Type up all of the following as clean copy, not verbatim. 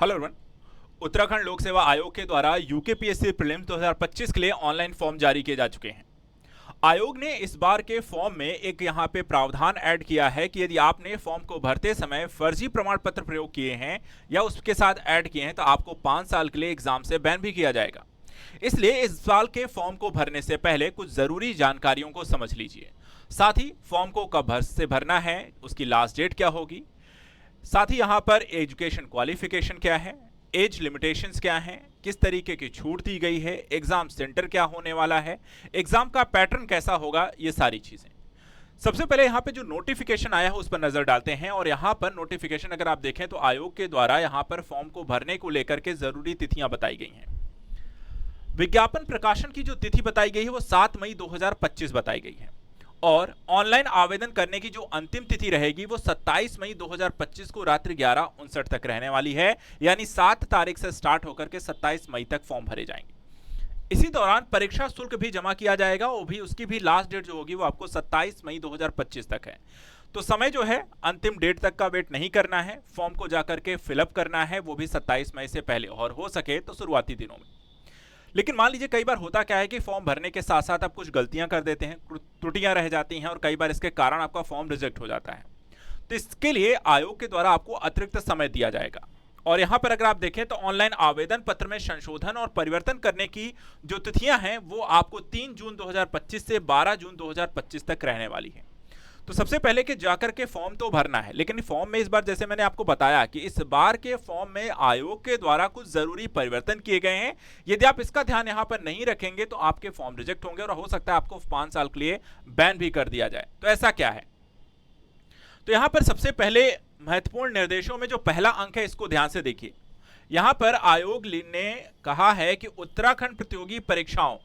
Hello everyone. Uttarakhand लोक सेवा आयोग के द्वारा यूकेपीएससी प्रीलिम्स 2025 के लिए ऑनलाइन फॉर्म जारी किए जा चुके हैं। आयोग ने इस बार के फॉर्म में एक यहाँ पे प्रावधान ऐड किया है कि यदि आपने फॉर्म को भरते समय फर्जी प्रमाण पत्र प्रयोग किए हैं या उसके साथ ऐड किए हैं तो आपको 5 साल के लिए एग्जाम से बैन भी किया जाएगा। इसलिए इस साल के फॉर्म को भरने से पहले कुछ जरूरी जानकारियों को समझ लीजिए। साथ ही फॉर्म को कब से भरना है, उसकी लास्ट डेट क्या होगी, साथ ही यहाँ पर एजुकेशन क्वालिफिकेशन क्या है, एज लिमिटेशंस क्या हैं, किस तरीके की छूट दी गई है, एग्जाम सेंटर क्या होने वाला है, एग्जाम का पैटर्न कैसा होगा, ये सारी चीजें। सबसे पहले यहाँ पे जो नोटिफिकेशन आया है उस पर नजर डालते हैं। और यहाँ पर नोटिफिकेशन अगर आप देखें तो आयोग के द्वारा यहाँ पर फॉर्म को भरने को लेकर के जरूरी तिथियां बताई गई हैं। विज्ञापन प्रकाशन की जो तिथि बताई गई है वो 7 मई 2025 बताई गई है और ऑनलाइन आवेदन करने की जो अंतिम तिथि रहेगी वो 27 मई 2025 को रात्रि 11:59 तक रहने वाली है। यानी 7 तारीख से स्टार्ट होकर के 27 मई तक फॉर्म भरे जाएंगे। इसी दौरान परीक्षा शुल्क भी जमा किया जाएगा, वो भी उसकी भी लास्ट डेट जो होगी वो आपको 27 मई 2025 तक है। तो समय जो है अंतिम डेट तक का वेट नहीं करना है, फॉर्म को जाकर के फिलअप करना है, वो भी 27 मई से पहले और हो सके तो शुरुआती दिनों में। लेकिन मान लीजिए कई बार होता क्या है कि फॉर्म भरने के साथ साथ आप कुछ गलतियां कर देते हैं, त्रुटियां रह जाती हैं और कई बार इसके कारण आपका फॉर्म रिजेक्ट हो जाता है। तो इसके लिए आयोग के द्वारा आपको अतिरिक्त समय दिया जाएगा। और यहां पर अगर आप देखें तो ऑनलाइन आवेदन पत्र में संशोधन और परिवर्तन करने की जो तिथियां हैं वो आपको 3 जून 2025 से 12 जून 2025 तक रहने वाली है। तो सबसे पहले कि जाकर के फॉर्म तो भरना है, लेकिन फॉर्म में इस बार जैसे मैंने आपको बताया कि इस बार के फॉर्म में आयोग के द्वारा कुछ जरूरी परिवर्तन किए गए हैं। यदि आप इसका ध्यान यहां पर नहीं रखेंगे तो आपके फॉर्म रिजेक्ट होंगे और हो सकता है आपको 5 साल के लिए बैन भी कर दिया जाए। तो ऐसा क्या है, तो यहां पर सबसे पहले महत्वपूर्ण निर्देशों में जो पहला अंक है इसको ध्यान से देखिए। यहां पर आयोग ने कहा है कि उत्तराखंड प्रतियोगी परीक्षाओं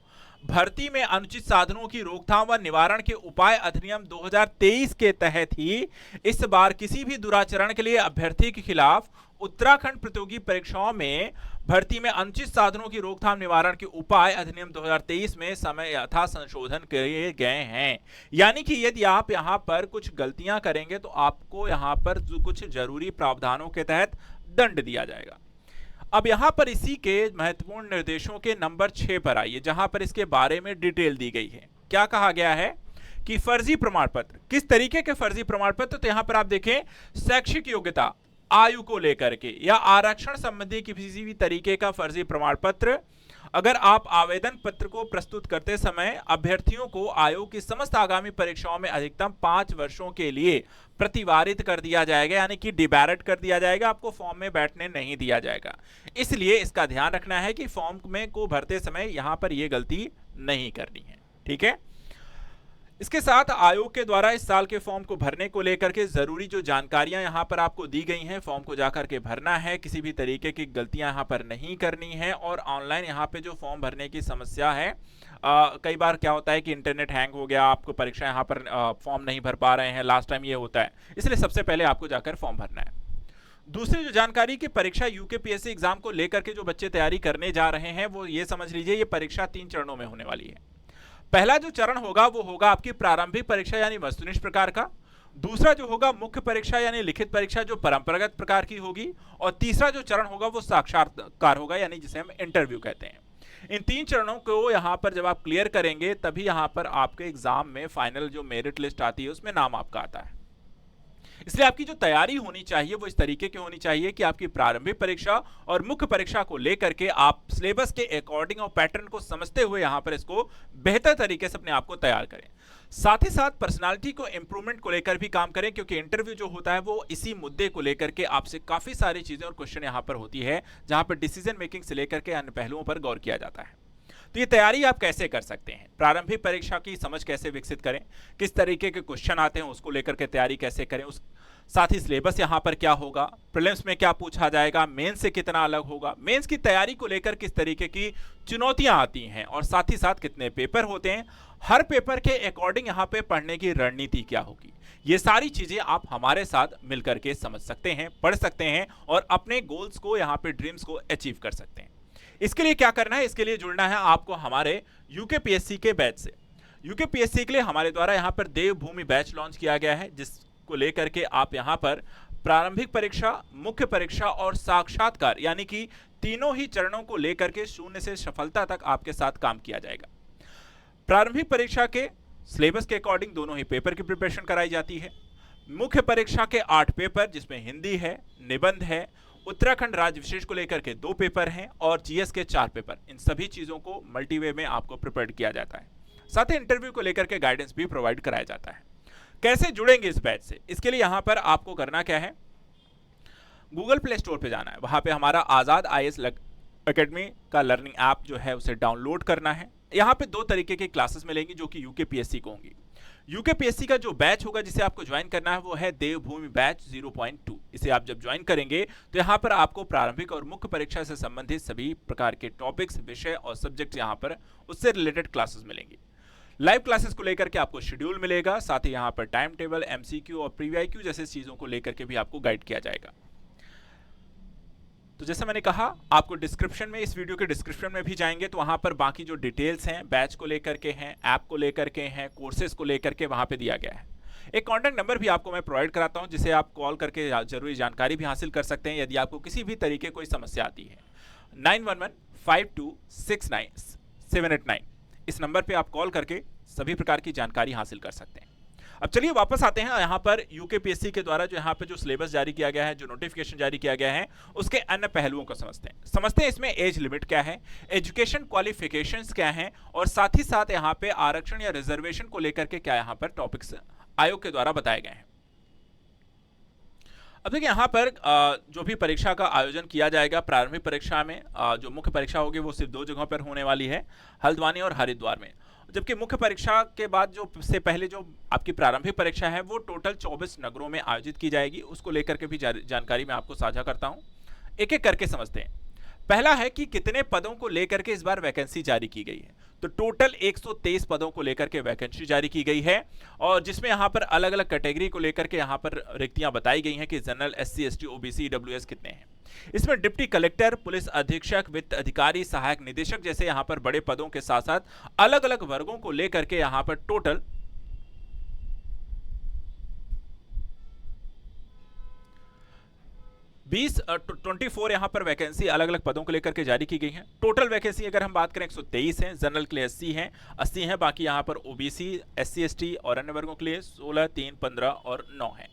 भर्ती में अनुचित साधनों की रोकथाम व निवारण के उपाय अधिनियम 2023 के तहत ही इस बार किसी भी दुराचरण के लिए अभ्यर्थी के खिलाफ उत्तराखंड प्रतियोगी परीक्षाओं में भर्ती में अनुचित साधनों की रोकथाम निवारण के उपाय अधिनियम 2023 में समय यथा संशोधन किए गए हैं। यानी कि यदि आप यहां पर कुछ गलतियां करेंगे तो आपको यहां पर कुछ जरूरी प्रावधानों के तहत दंड दिया जाएगा। अब यहां पर इसी के महत्वपूर्ण निर्देशों के नंबर 6 पर आइए, जहां पर इसके बारे में डिटेल दी गई है। क्या कहा गया है कि फर्जी प्रमाण पत्र, किस तरीके के फर्जी प्रमाण पत्र, तो यहां पर आप देखें शैक्षिक योग्यता, आयु को लेकर के या आरक्षण संबंधी किसी भी तरीके का फर्जी प्रमाण पत्र अगर आप आवेदन पत्र को प्रस्तुत करते समय अभ्यर्थियों को आयोग की समस्त आगामी परीक्षाओं में अधिकतम 5 वर्षों के लिए प्रतिवारित कर दिया जाएगा, यानी कि डिबैरेट कर दिया जाएगा, आपको फॉर्म में बैठने नहीं दिया जाएगा। इसलिए इसका ध्यान रखना है कि फॉर्म में को भरते समय यहां पर यह गलती नहीं करनी है। ठीक है, इसके साथ आयोग के द्वारा इस साल के फॉर्म को भरने को लेकर के जरूरी जो जानकारियां यहां पर आपको दी गई हैं, फॉर्म को जाकर के भरना है, किसी भी तरीके की गलतियां यहां पर नहीं करनी है। और ऑनलाइन यहां पे जो फॉर्म भरने की समस्या है, कई बार क्या होता है कि इंटरनेट हैंग हो गया, आपको परीक्षा यहां पर फॉर्म नहीं भर पा रहे हैं, लास्ट टाइम ये होता है, इसलिए सबसे पहले आपको जाकर फॉर्म भरना है। दूसरी जो जानकारी की परीक्षा यूकेपीएससी एग्जाम को लेकर के जो बच्चे तैयारी करने जा रहे हैं वो ये समझ लीजिए ये परीक्षा 3 चरणों में होने वाली है। पहला जो चरण होगा वो होगा आपकी प्रारंभिक परीक्षा यानी वस्तुनिष्ठ प्रकार का, दूसरा जो होगा मुख्य परीक्षा यानी लिखित परीक्षा जो परंपरागत प्रकार की होगी, और तीसरा जो चरण होगा वो साक्षात्कार होगा यानी जिसे हम इंटरव्यू कहते हैं। इन 3 चरणों को यहां पर जब आप क्लियर करेंगे तभी यहां पर आपके एग्जाम में फाइनल जो मेरिट लिस्ट आती है उसमें नाम आपका आता है। इसलिए आपकी जो तैयारी होनी चाहिए वो इस तरीके की होनी चाहिए कि आपकी प्रारंभिक परीक्षा और मुख्य परीक्षा को लेकर के आप सिलेबस के अकॉर्डिंग और पैटर्न को समझते हुए यहां पर इसको बेहतर तरीके से अपने आप को तैयार करें। साथ ही साथ पर्सनालिटी को इंप्रूवमेंट को लेकर भी काम करें, क्योंकि इंटरव्यू जो होता है वो इसी मुद्दे को लेकर के आपसे काफी सारी चीजें और क्वेश्चन यहां पर होती है, जहां पर डिसीजन मेकिंग से लेकर के अन्य पहलुओं पर गौर किया जाता है। तो ये तैयारी आप कैसे कर सकते हैं, प्रारंभिक परीक्षा की समझ कैसे विकसित करें, किस तरीके के क्वेश्चन आते हैं उसको लेकर के तैयारी कैसे करें, उस साथ ही सिलेबस यहां पर क्या होगा, प्रीलिम्स में क्या पूछा जाएगा, मेंस से कितना अलग होगा, मेंस की तैयारी को लेकर किस तरीके की चुनौतियां आती हैं, और साथ ही साथ कितने पेपर होते हैं, हर पेपर के अकॉर्डिंग यहां पे पढ़ने की रणनीति क्या होगी, ये सारी चीजें आप हमारे साथ मिलकर के समझ सकते हैं, पढ़ सकते हैं और अपने गोल्स को यहां पे ड्रीम्स को अचीव कर सकते हैं। इसके लिए क्या करना है, इसके लिए जुड़ना है आपको हमारे यूकेपीएससी के बैच से। यूकेपीएससी के लिए हमारे द्वारा यहां पर देवभूमि बैच लॉन्च किया गया है, जिसको लेकर के आप यहां पर प्रारंभिक परीक्षा, मुख्य परीक्षा और साक्षात्कार यानी कि तीनों ही चरणों को लेकर के शून्य से सफलता तक आपके साथ काम किया जाएगा। प्रारंभिक परीक्षा के सिलेबस के अकॉर्डिंग दोनों ही पेपर की प्रिपरेशन कराई जाती है। मुख्य परीक्षा के 8 पेपर जिसमें हिंदी है, निबंध है, उत्तराखंड राज्य विशेष को लेकर के 2 पेपर हैं और जीएस के 4 पेपर। इन सभी चीजों को मल्टीवे में आपको प्रिपेयर किया जाता है। साथ ही इंटरव्यू को लेकर के गाइडेंस भी प्रोवाइड कराया जाता है। कैसे जुड़ेंगे इस बैच से? इसके लिए यहां पर आपको करना क्या है, गूगल प्ले स्टोर पे जाना है, वहां पे हमारा आजाद आईएएस एकेडमी का लर्निंग ऐप जो है उसे डाउनलोड करना है। यहाँ पे 2 तरीके की क्लासेस मिलेंगी जो कि यूकेपीएससी को होंगी। यूकेपीएससी का जो बैच होगा जिसे आपको ज्वाइन करना है वो है देवभूमि बैच 0.2। इसे आप जब ज्वाइन करेंगे तो यहाँ पर आपको प्रारंभिक और मुख्य परीक्षा से संबंधित सभी प्रकार के टॉपिक्स, विषय और सब्जेक्ट यहाँ पर उससे रिलेटेड क्लासेस मिलेंगी। लाइव क्लासेस को लेकर के आपको शेड्यूल मिलेगा, साथ ही यहाँ पर टाइम टेबल, एमसीक्यू और प्रीवीआईक्यू जैसे चीजों को लेकर के भी आपको गाइड किया जाएगा। तो जैसे मैंने कहा, आपको डिस्क्रिप्शन में, इस वीडियो के डिस्क्रिप्शन में भी जाएंगे तो वहां पर बाकी जो डिटेल्स हैं बैच को लेकर के हैं, ऐप को लेकर के हैं, कोर्सेज को लेकर के वहां पे दिया गया है। एक कॉन्टैक्ट नंबर भी आपको मैं प्रोवाइड कराता हूं जिसे आप कॉल करके जरूरी जानकारी भी हासिल कर सकते हैं यदि आपको किसी भी तरीके कोई समस्या आती है। 9115269789। इस नंबर पर आप कॉल करके सभी प्रकार की जानकारी हासिल कर सकते हैं। अब चलिए वापस आते हैं यहाँ पर यूकेपीएससी के द्वारा जो यहाँ पे जो सिलेबस जारी किया गया है, जो नोटिफिकेशन जारी किया गया है, उसके अन्य पहलुओं को समझते हैं इसमें एज लिमिट क्या है, एजुकेशन क्वालिफिकेशंस क्या हैं और साथ ही साथ यहाँ पे आरक्षण या रिजर्वेशन को लेकर के क्या यहाँ पर टॉपिक्स आयोग के द्वारा बताए गए हैं। अब देखिए यहाँ पर जो भी परीक्षा का आयोजन किया जाएगा, प्रारंभिक परीक्षा में जो मुख्य परीक्षा होगी वो सिर्फ 2 जगहों पर होने वाली है, हल्द्वानी और हरिद्वार में। जबकि मुख्य परीक्षा के बाद जो से पहले जो आपकी प्रारंभिक परीक्षा है वो टोटल 24 नगरों में आयोजित की जाएगी। उसको लेकर के भी जानकारी मैं आपको साझा करता हूं, एक एक करके समझते हैं। पहला है कि कितने पदों को लेकर के इस बार वैकेंसी जारी की गई है। तो टोटल 123 पदों को लेकर के वैकेंसी जारी की गई है और जिसमें यहाँ पर अलग अलग कैटेगरी को लेकर के यहाँ पर रिक्तियां बताई गई हैं कि general, SC, ST, OBC, EWS कितने हैं। इसमें डिप्टी कलेक्टर, पुलिस अधीक्षक, वित्त अधिकारी, सहायक निदेशक जैसे यहाँ पर बड़े पदों के साथ साथ अलग अलग वर्गों को लेकर के यहाँ पर टोटल 24 यहाँ पर वैकेंसी अलग अलग पदों को लेकर के जारी की गई है। टोटल वैकेंसी अगर हम बात करें 123 हैं, जनरल के लिए 80 हैं, बाकी यहाँ पर ओबीसी, एससी, एसटी और अन्य वर्गों के लिए 16, 3, 15 और 9 हैं।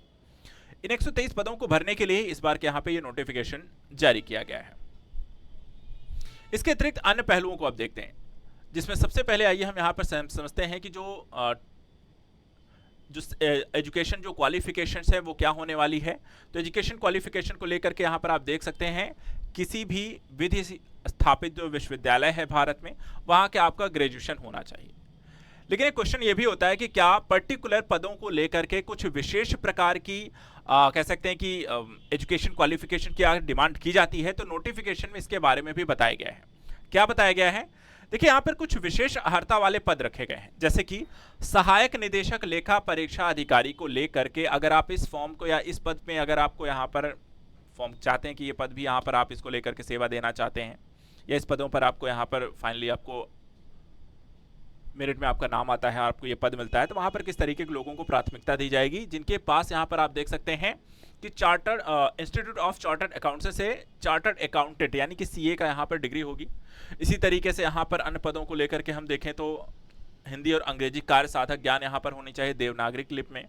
इन 123 पदों को भरने के लिए इस बार के यहाँ पे ये नोटिफिकेशन जारी किया गया है। इसके अतिरिक्त अन्य पहलुओं को आप देखते हैं, जिसमें सबसे पहले आइए हम यहाँ पर समझते हैं कि जो एजुकेशन जो क्वालिफिकेशंस है वो क्या होने वाली है। तो एजुकेशन क्वालिफिकेशन को लेकर के यहाँ पर आप देख सकते हैं, किसी भी विधि स्थापित जो विश्वविद्यालय है भारत में वहाँ के आपका ग्रेजुएशन होना चाहिए। लेकिन एक क्वेश्चन ये भी होता है कि क्या पर्टिकुलर पदों को लेकर के कुछ विशेष प्रकार की कह सकते हैं कि एजुकेशन क्वालिफिकेशन की डिमांड की जाती है। तो नोटिफिकेशन में इसके बारे में भी बताया गया है। क्या बताया गया है? देखिए यहाँ पर कुछ विशेष अर्हता वाले पद रखे गए हैं, जैसे कि सहायक निदेशक लेखा परीक्षा अधिकारी को लेकर के अगर आप इस फॉर्म को या इस पद में अगर आपको यहाँ पर फॉर्म चाहते हैं कि ये पद भी यहाँ पर आप इसको लेकर के सेवा देना चाहते हैं या इस पदों पर आपको यहाँ पर फाइनली आपको मेरिट में आपका नाम आता है, आपको ये पद मिलता है, तो वहाँ पर किस तरीके के लोगों को प्राथमिकता दी जाएगी। जिनके पास यहाँ पर आप देख सकते हैं कि chartered institute of chartered accountant से चार्टर्ड अकाउंटेंट यानी कि सीए का यहाँ पर डिग्री होगी। इसी तरीके से यहाँ पर अन्य पदों को लेकर के हम देखें तो हिंदी और अंग्रेजी कार्य साधक ज्ञान यहाँ पर होनी चाहिए देवनागरिक लिपि में।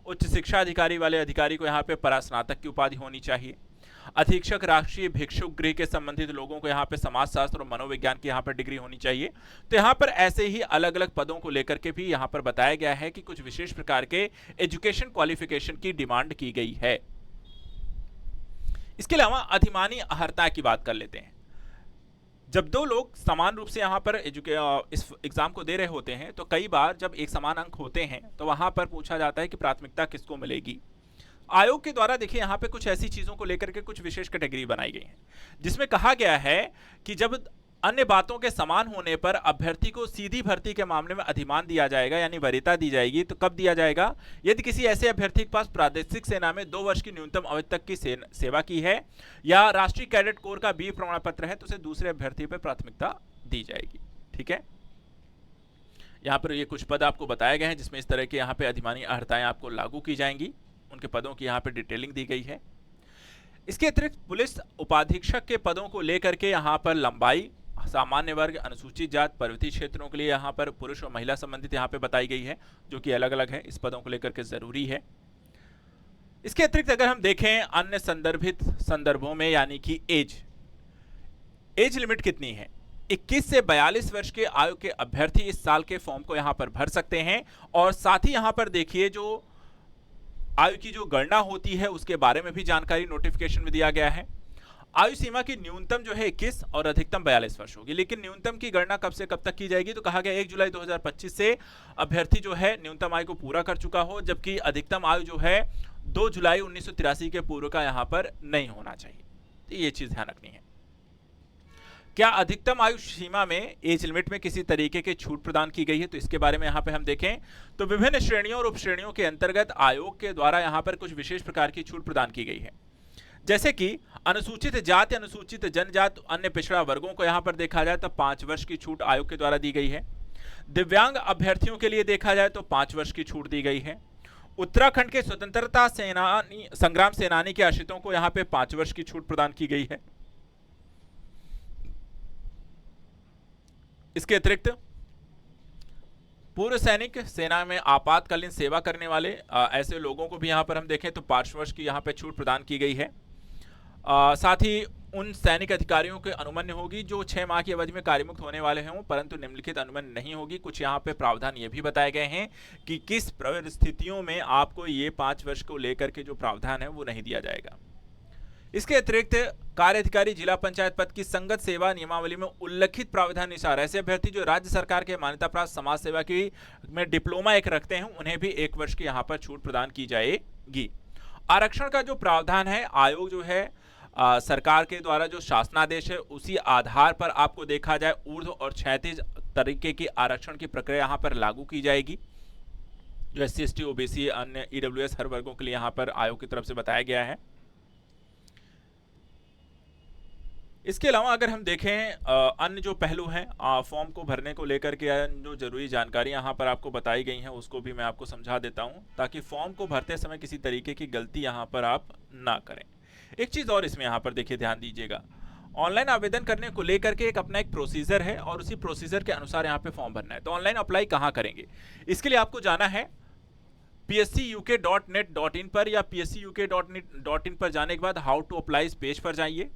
उच्च शिक्षा अधिकारी वाले अधिकारी को यहाँ पे परास्नातक की उपाधि होनी चाहिए। अधीक्षक राष्ट्रीय भिक्षुक गृह के संबंधित लोगों को यहाँ पे समाजशास्त्र और मनोविज्ञान की यहाँ पर डिग्री होनी चाहिए। तो यहाँ पर ऐसे ही अलग अलग पदों को लेकर के भी यहाँ पर बताया गया है कि कुछ विशेष प्रकार के एजुकेशन क्वालिफिकेशन की डिमांड की गई है। इसके अलावा अधिमानी अर्हता की बात कर लेते हैं। जब 2 लोग समान रूप से यहाँ पर इस एग्जाम को दे रहे होते हैं तो कई बार जब एक समान अंक होते हैं तो वहां पर पूछा जाता है कि प्राथमिकता किसको मिलेगी। आयोग के द्वारा देखिए यहाँ पे कुछ ऐसी चीजों को लेकर के कुछ विशेष कैटेगरी बनाई गई है, जिसमें कहा गया है कि जब अन्य बातों के समान होने पर अभ्यर्थी को सीधी भर्ती के मामले में अधिमान दिया जाएगा यानी वरीयता दी जाएगी। तो कब दिया जाएगा? यदि किसी ऐसे अभ्यर्थी के पास प्रादेशिक सेना में 2 वर्ष की न्यूनतम अवधि तक की सेवा की है या राष्ट्रीय कैडेट कोर का बी प्रमाण पत्र है तो उसे दूसरे अभ्यर्थी पर प्राथमिकता दी जाएगी। ठीक है, यहाँ पर ये कुछ पद आपको बताए गए हैं जिसमें इस तरह के यहाँ पे अधिमानी अर्हताएं आपको लागू की जाएंगी। उनके पदों की यहाँ पे डिटेलिंग दी गई है। इसके अतिरिक्त पुलिस उपाधीक्षक के पदों को लेकर के यहाँ पर लंबाई सामान्य वर्ग, अनुसूचित जात, पर्वतीय क्षेत्रों के लिए यहाँ पर पुरुष और महिला संबंधित यहाँ पे बताई गई है, जो कि अलग अलग है, इस पदों को लेकर के जरूरी है। इसके अतिरिक्त अगर हम देखें अन्य संदर्भित संदर्भों में, यानी कि एज लिमिट कितनी है, 21 से 42 वर्ष के आयु के अभ्यर्थी इस साल के फॉर्म को यहां पर भर सकते हैं। और साथ ही यहां पर देखिए जो आयु की जो गणना होती है उसके बारे में भी जानकारी नोटिफिकेशन में दिया गया है। आयु सीमा की न्यूनतम जो है 21 और अधिकतम 42 वर्ष होगी, लेकिन न्यूनतम की गणना कब से कब तक की जाएगी, तो कहा गया 1 जुलाई 2025 से अभ्यर्थी जो है न्यूनतम आयु को पूरा कर चुका हो, जबकि अधिकतम आयु जो है 2 जुलाई 1983 के पूर्व का यहां पर नहीं होना चाहिए। तो ये चीज ध्यान रखनी है। क्या अधिकतम आयु सीमा में, एज लिमिट में किसी तरीके की छूट प्रदान की गई है, तो इसके बारे में यहां पे हम देखें तो विभिन्न श्रेणियों और उपश्रेणियों के अंतर्गत आयोग के द्वारा यहां पर कुछ विशेष प्रकार की छूट प्रदान की गई है। जैसे कि अनुसूचित जाति, अनुसूचित जनजात, अन्य पिछड़ा वर्गों को यहां पर देखा जाए तो 5 वर्ष की छूट आयोग के द्वारा दी गई है। दिव्यांग अभ्यर्थियों के लिए देखा जाए तो 5 वर्ष की छूट दी गई है। उत्तराखंड के स्वतंत्रता सेनानी, संग्राम सेनानी के आश्रितों को यहां पे 5 वर्ष की छूट प्रदान की गई है। इसके अतिरिक्त पूर्व सैनिक, सेना में आपातकालीन सेवा करने वाले ऐसे लोगों को भी यहां पर हम देखें तो 5 वर्ष की यहां पे छूट प्रदान की गई है। साथ ही उन सैनिक अधिकारियों के अनुमन्य होगी जो 6 माह की अवधि में कार्यमुक्त होने वाले हों, परंतु निम्नलिखित अनुमन्य नहीं होगी। कुछ यहाँ पे प्रावधान ये भी बताए गए हैं कि किस परिस्थितियों में आपको ये 5 वर्ष को लेकर के जो प्रावधान है वो नहीं दिया जाएगा। इसके अतिरिक्त कार्य अधिकारी जिला पंचायत पद की संगत सेवा नियमावली में उल्लिखित प्रावधान अनुसार ऐसे अभ्यर्थी जो राज्य सरकार के मान्यता प्राप्त समाज सेवा की में डिप्लोमा 1 रखते हैं, उन्हें भी 1 वर्ष की यहाँ पर छूट प्रदान की जाएगी। आरक्षण का जो प्रावधान है, आयोग जो है सरकार के द्वारा जो शासनादेश है उसी आधार पर आपको देखा जाए ऊर्ध्व और क्षैतिज तरीके की आरक्षण की प्रक्रिया यहाँ पर लागू की जाएगी, जो SC ST OBC अन्य EWS हर वर्गों के लिए यहाँ पर आयोग की तरफ से बताया गया है। इसके अलावा अगर हम देखें अन्य जो पहलू हैं फॉर्म को भरने को लेकर के जो जरूरी जानकारी यहाँ पर आपको बताई गई हैं उसको भी मैं आपको समझा देता हूँ, ताकि फॉर्म को भरते समय किसी तरीके की गलती यहाँ पर आप ना करें। एक चीज़ और इसमें यहाँ पर देखिए, ध्यान दीजिएगा, ऑनलाइन आवेदन करने को लेकर के एक अपना एक प्रोसीजर है और उसी प्रोसीजर के अनुसार यहाँ पे फॉर्म भरना है। तो ऑनलाइन अप्लाई कहाँ करेंगे, इसके लिए आपको जाना है pscuk.net.in पर या pscuk.in पर जाने के बाद हाउ टू अप्लाई इस पेज पर जाइए।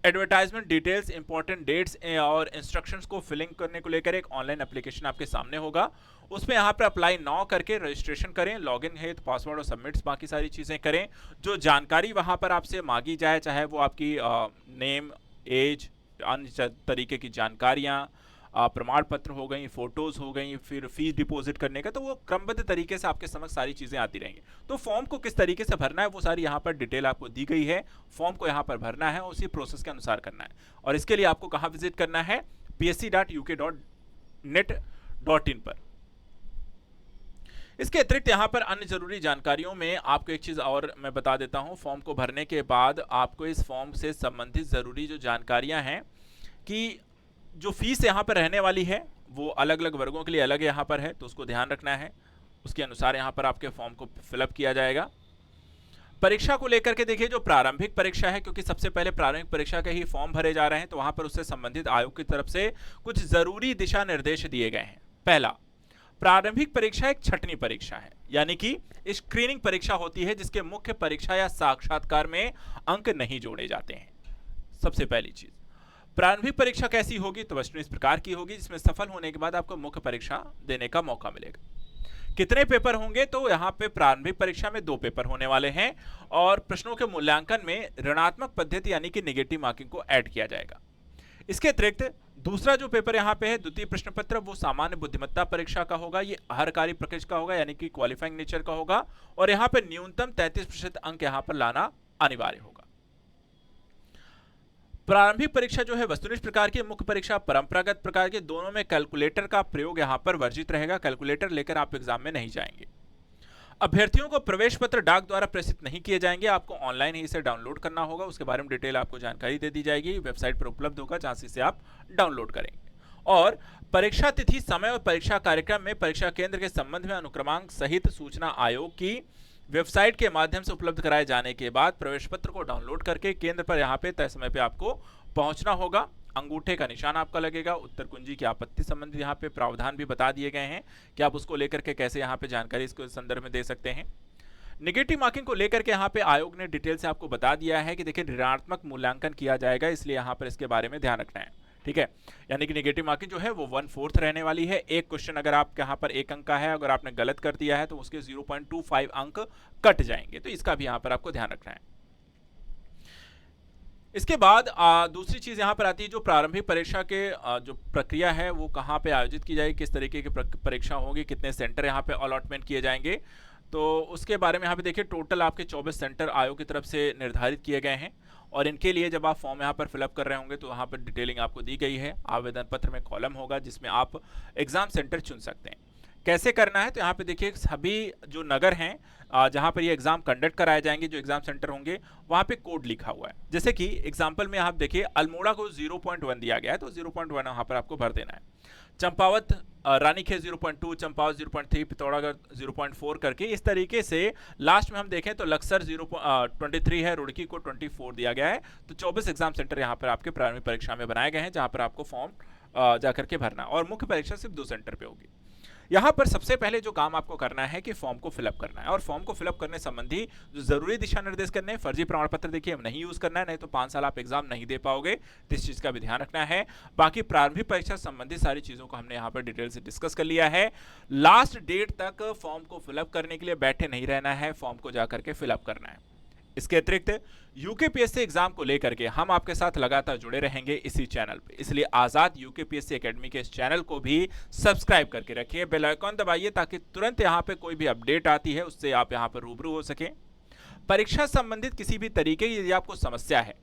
एडवर्टाइजमेंट डिटेल्स, इंपॉर्टेंट डेट्स और इंस्ट्रक्शंस को फिलिंग करने को लेकर एक ऑनलाइन एप्लीकेशन आपके सामने होगा, उसमें यहाँ पे अप्लाई नाउ करके रजिस्ट्रेशन करें, लॉगिन है तो पासवर्ड और सबमिट्स बाकी सारी चीज़ें करें। जो जानकारी वहाँ पर आपसे मांगी जाए, चाहे वो आपकी नेम, एज, अन्य तरीके की जानकारियाँ, प्रमाण पत्र हो गई, फोटोज़ हो गई, फिर फीस डिपॉजिट करने का, तो वो क्रमबद्ध तरीके से आपके समझ सारी चीज़ें आती रहेंगी। तो फॉर्म को किस तरीके से भरना है वो सारी यहाँ पर डिटेल आपको दी गई है। फॉर्म को यहाँ पर भरना है, उसी प्रोसेस के अनुसार करना है। और इसके लिए आपको कहाँ विजिट करना है, psc.uk.net.in पर। इसके अतिरिक्त यहाँ पर अन्य जरूरी जानकारियों में आपको एक चीज़ और मैं बता देता हूँ। फॉर्म को भरने के बाद आपको इस फॉर्म से संबंधित ज़रूरी जो जानकारियाँ हैं कि जो फीस यहाँ पर रहने वाली है वो अलग अलग वर्गों के लिए अलग यहाँ पर है, तो उसको ध्यान रखना है। उसके अनुसार यहाँ पर आपके फॉर्म को फिलअप किया जाएगा। परीक्षा को लेकर के देखिए, जो प्रारंभिक परीक्षा है, क्योंकि सबसे पहले प्रारंभिक परीक्षा के ही फॉर्म भरे जा रहे हैं, तो वहाँ पर उससे संबंधित आयोग की तरफ से कुछ ज़रूरी दिशा निर्देश दिए गए हैं। पहला, प्रारंभिक परीक्षा एक छटनी परीक्षा है, यानी कि स्क्रीनिंग परीक्षा होती है जिसके मुख्य परीक्षा या साक्षात्कार में अंक नहीं जोड़े जाते हैं। सबसे पहली चीज, प्रारंभिक परीक्षा कैसी होगी, तो वस्तु इस प्रकार की होगी जिसमें सफल होने के बाद आपको मुख्य परीक्षा देने का मौका मिलेगा। कितने पेपर होंगे, तो यहाँ पे प्रारंभिक परीक्षा में 2 पेपर होने वाले हैं और प्रश्नों के मूल्यांकन में ऋणात्मक पद्धति यानी कि नेगेटिव मार्किंग को ऐड किया जाएगा। इसके अतिरिक्त दूसरा जो पेपर यहाँ पे है, द्वितीय प्रश्न पत्र, वो सामान्य बुद्धिमत्ता परीक्षा का होगा। ये हर कार्य प्रकृति का होगा, यानी कि क्वालिफाइंग नेचर का होगा और यहाँ पे न्यूनतम 33% अंक यहाँ पर लाना अनिवार्य होगा। प्रारंभिक परीक्षा जो है वस्तुनिष्ठ प्रकार की, मुख्य परीक्षा परंपरागत प्रकार के, दोनों में कैलकुलेटर का प्रयोग यहाँ पर वर्जित रहेगा। कैलकुलेटर लेकर आप एग्जाम में नहीं जाएंगे। अभ्यर्थियों को प्रवेश पत्र डाक द्वारा प्रेषित नहीं किए जाएंगे, आपको ऑनलाइन ही इसे डाउनलोड करना होगा। उसके बारे में डिटेल आपको जानकारी दे दी जाएगी, वेबसाइट पर उपलब्ध होगा जहां से इसे आप डाउनलोड करेंगे। और परीक्षा तिथि, समय और परीक्षा कार्यक्रम में परीक्षा केंद्र के संबंध में अनुक्रमांक सहित सूचना आयोग की वेबसाइट के माध्यम से उपलब्ध कराए जाने के बाद प्रवेश पत्र को डाउनलोड करके केंद्र पर यहाँ पे तय समय पे आपको पहुंचना होगा। अंगूठे का निशान आपका लगेगा। उत्तर कुंजी की आपत्ति संबंधी यहाँ पे प्रावधान भी बता दिए गए हैं कि आप उसको लेकर के कैसे यहाँ पे जानकारी इसको संदर्भ में दे सकते हैं। नेगेटिव मार्किंग को लेकर के यहाँ पे आयोग ने डिटेल से आपको बता दिया है कि देखिए ऋणात्मक मूल्यांकन किया जाएगा, इसलिए यहाँ पर इसके बारे में ध्यान रखना है। ठीक है, यानी कि नेगेटिव मार्किंग जो है वो 1/4 रहने वाली है। एक क्वेश्चन अगर आप यहाँ पर 1 अंक का है, अगर आपने गलत कर दिया है तो उसके 0.25 अंक कट जाएंगे, तो इसका भी यहाँ पर आपको ध्यान रखना है। इसके बाद दूसरी चीज यहाँ पर आती है जो प्रारंभिक परीक्षा के जो प्रक्रिया है वो कहाँ पे आयोजित की जाएगी, किस तरीके की परीक्षा होगी, कितने सेंटर यहाँ पे अलॉटमेंट किए जाएंगे, तो उसके बारे में यहाँ पे देखिए टोटल आपके 24 सेंटर आयोग की तरफ से निर्धारित किए गए हैं और इनके लिए जब आप फॉर्म यहाँ पर फिलअप कर रहे होंगे तो वहाँ पर डिटेलिंग आपको दी गई है। आवेदन पत्र में कॉलम होगा जिसमें आप एग्जाम सेंटर चुन सकते हैं। कैसे करना है तो यहाँ पे देखिए सभी जो नगर हैं जहाँ पर ये एग्जाम कंडक्ट कराए जाएंगे, जो एग्जाम सेंटर होंगे वहाँ पे कोड लिखा हुआ है। जैसे कि एग्जाम्पल में आप देखिए अल्मोड़ा को 0.1 दिया गया है तो 0.1 यहाँ पर आपको भर देना है। चंपावत रानीखेत 0.2, चंपावत 0.3, पिथौरागढ़ 0.4 करके इस तरीके से लास्ट में हम देखें तो लक्सर 0.23 है, रुड़की को 24 दिया गया है। तो 24 एग्जाम सेंटर यहाँ पर आपके प्रारंभिक परीक्षा में बनाए गए हैं जहाँ पर आपको फॉर्म जाकर के भरना और मुख्य परीक्षा सिर्फ 2 सेंटर पे होगी। यहाँ पर सबसे पहले जो काम आपको करना है कि फॉर्म को फिलअप करना है और फॉर्म को फिलअप करने संबंधी जो जरूरी दिशा निर्देश करने हैं, फर्जी प्रमाण पत्र देखिए नहीं यूज करना है, नहीं तो 5 साल आप एग्जाम नहीं दे पाओगे, तो इस चीज का भी ध्यान रखना है। बाकी प्रारंभिक परीक्षा संबंधी सारी चीजों को हमने यहाँ पर डिटेल से डिस्कस कर लिया है। लास्ट डेट तक फॉर्म को फिलअप करने के लिए बैठे नहीं रहना है, फॉर्म को जाकर के फिलअप करना है। इसके अतिरिक्त यूकेपीएससी एग्जाम को लेकर के हम आपके साथ लगातार जुड़े रहेंगे इसी चैनल पे, इसलिए आजाद यूकेपीएससी एकेडमी के इस चैनल को भी सब्सक्राइब करके रखिए, बेल आइकॉन दबाइए ताकि तुरंत यहाँ पे कोई भी अपडेट आती है उससे आप यहाँ पर रूबरू हो सके। परीक्षा संबंधित किसी भी तरीके की यदि आपको समस्या है,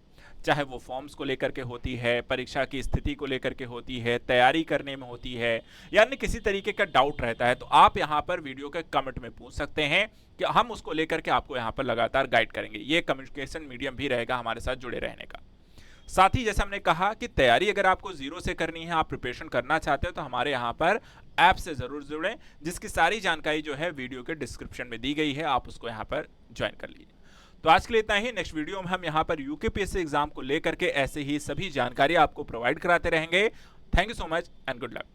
चाहे वो फॉर्म्स को लेकर के होती है, परीक्षा की स्थिति को लेकर के होती है, तैयारी करने में होती है, यानी किसी तरीके का डाउट रहता है, तो आप यहाँ पर वीडियो के कमेंट में पूछ सकते हैं कि हम उसको लेकर के आपको यहाँ पर लगातार गाइड करेंगे। ये कम्युनिकेशन मीडियम भी रहेगा हमारे साथ जुड़े रहने का। साथ ही जैसे हमने कहा कि तैयारी अगर आपको जीरो से करनी है, आप प्रिपरेशन करना चाहते हो तो हमारे यहाँ पर ऐप से जरूर जुड़ें, जिसकी सारी जानकारी जो है वीडियो के डिस्क्रिप्शन में दी गई है, आप उसको यहाँ पर ज्वाइन कर लीजिए। तो आज के लिए इतना ही। नेक्स्ट वीडियो में हम यहाँ पर यूकेपीएससी एग्जाम को लेकर के ऐसे ही सभी जानकारी आपको प्रोवाइड कराते रहेंगे। Thank you so much and good luck.